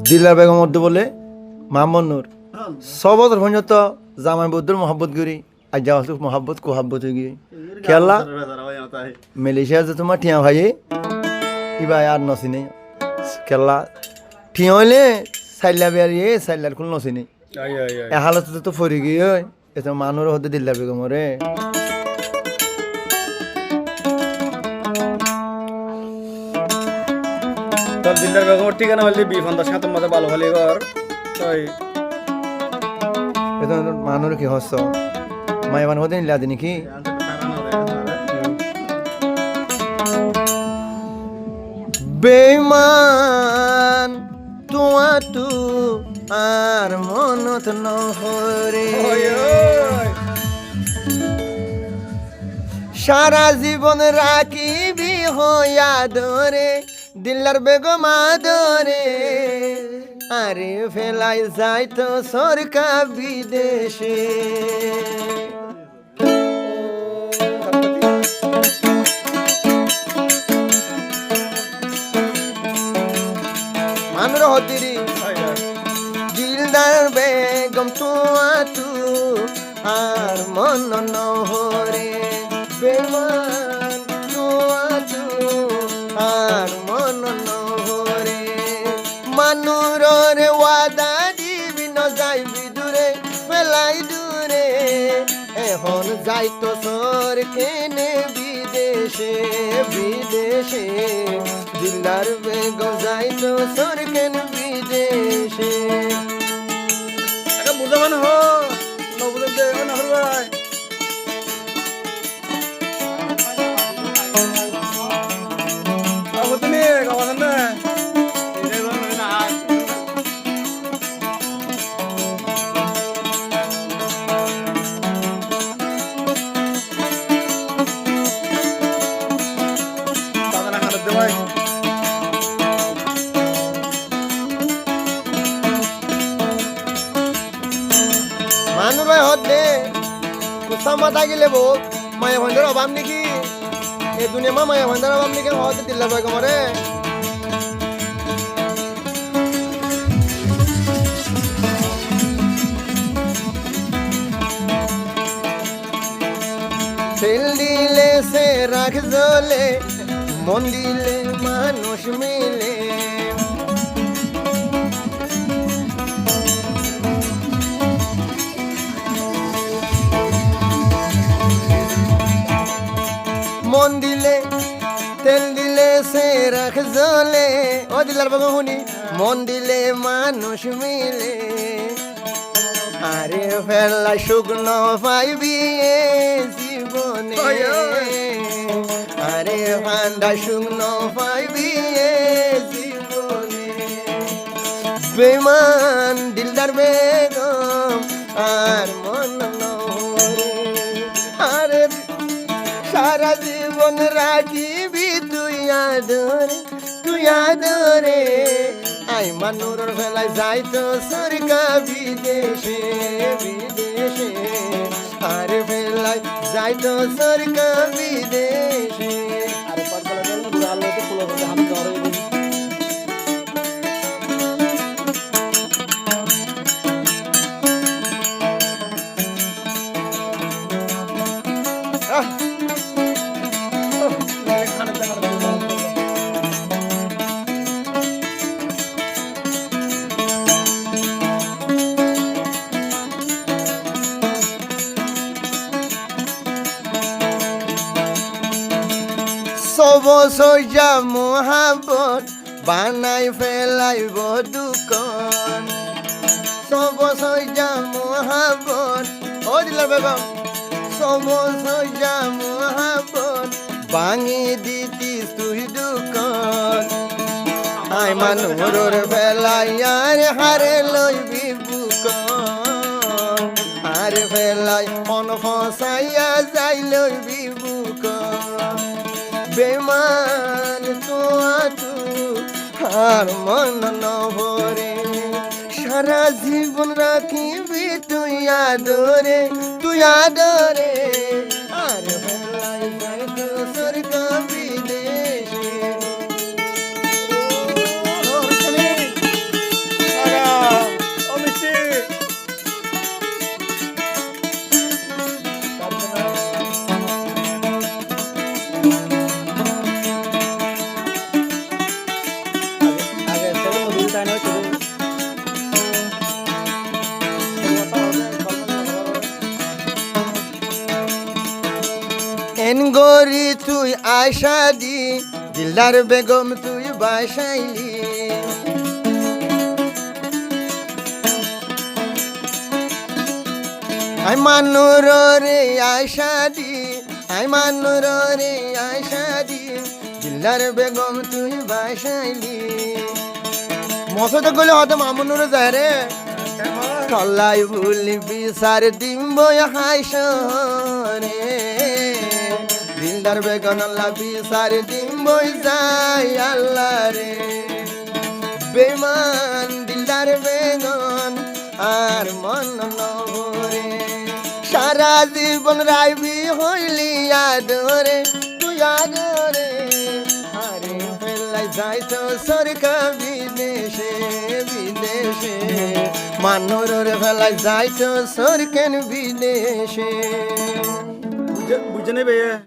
দিলার বেগম মধ্যে বলে মোহাম্মদ নূর সবর পর্যন্ত জামাই বদ্দুর মোহাব্বত করি আজ যাওয়া মোহাব্বত কোহাব্বত হয়ে গিয়ে খেলা মালয়েশিয়া যে তোমার ঠিয়া ভাই ইবাই আর নচিনে খেলা ঠিয়া হইলে চাইলা বেরিয়ে চাইলার খুল নচিনে এ হালত তো ফরি গিয়ে এটা মানুষ হতে দিল্লা বেগমরে তোর দিল্লার বেগমর ঠিকানা হলে বিফন্দার সাথে মধ্যে ভালো হলে ঘর তাই এটা মানুষ কি হস মাইবান হতে নিলা দিনি কি বেমান তোমা তু আর মনত নহরে সারা জীবন রাখিবি হইয়া ধরে দিল্লার বেগম আদরে আরে ফেলাই যাই তো সরকার বিদেশে মানুষ হতিরি দিলদার বেগম তোমা তু আর মন নহরে বেমান তোমা তু আর মন নহরে মানুরের ওয়াদা দিবি ন যাইবি দূরে ফেলাই দূরে এখন যাইতো সর কেনে বিদেশে বিদেশে দিল্লার বেগম যাইতো সর কেন বিদেশে বুঝাবান হ নবুঝে ভাই আপনি গাওয়ান না মানুষ ভাই হতে কুসামাতা গেলে বো মায়া ভান্ডার অভাব নাকি এই দুনিয়া মা মায়া ভান্ডার অভাব নাকি হতে দিল্লা ভাই কমরে তেল দিলে সে রাখ জ্বলে মন দিলে মানুষ মিলে মন দিলে তেল দিলে সে রাখ জ্বলে ও দিলার বাবা শুনি মন দিলে মানুষ মিলে আরে ফেলা শুকনো পাইবি জীবনে আরে ফান্ডা শুকনো পাইবি জীবনে বেমান দিলদার বেগম আর মন নহরে আরে সারা জীবন রাখিবি তুই আদরে আই মানুর ফেলায় যাই তো সরকার বিদেশে বিদেশে আর ফেলায় যাই তো সরকার বিদেশে আর সব সইয়া মোহাবত বানাই ফেলাইব দুকন সব সইয়া মোহাবত ও দিলার বেগম সব সইয়া মোহাবত ভাঙি দিতিস তুই দুকন আই মানুর ফেলাইয়ার হারে লইবি বুকন আর ফেলাই মন ফসাইয়া যাই লইবি বুকন বেমান তোয়াটু আর মন নহরে সারা জীবন রাখিবি তুই আদরে আর ফেলাই যাই তো সরকার বিদেশে তুই আয়সা দি দিলদার বেগম তুই বাসাইলি আই মানুর রে আয়সা দি আই মানুর রে আয়সা দি দিলদার বেগম তুই বাসাইলি মশা তো গেলে হয়তো মামুনুরে যায় রে তলাই ভুলি বিচার ডিম্ব হাইসরে দিলদার বেগম আল্লাহ বিচার ডিম্ব যায় আল্লাহ রে বেমান দিলদার বেগম আর মন নভরে সারা জীবন রাইবি হইলি আদরে তুই আদরে আরে ফেলাই যাইতো সরকার বিদেশে বিদেশে মানুর ফেলাই যাইতো সরকার বিদেশে বুঝে নেবে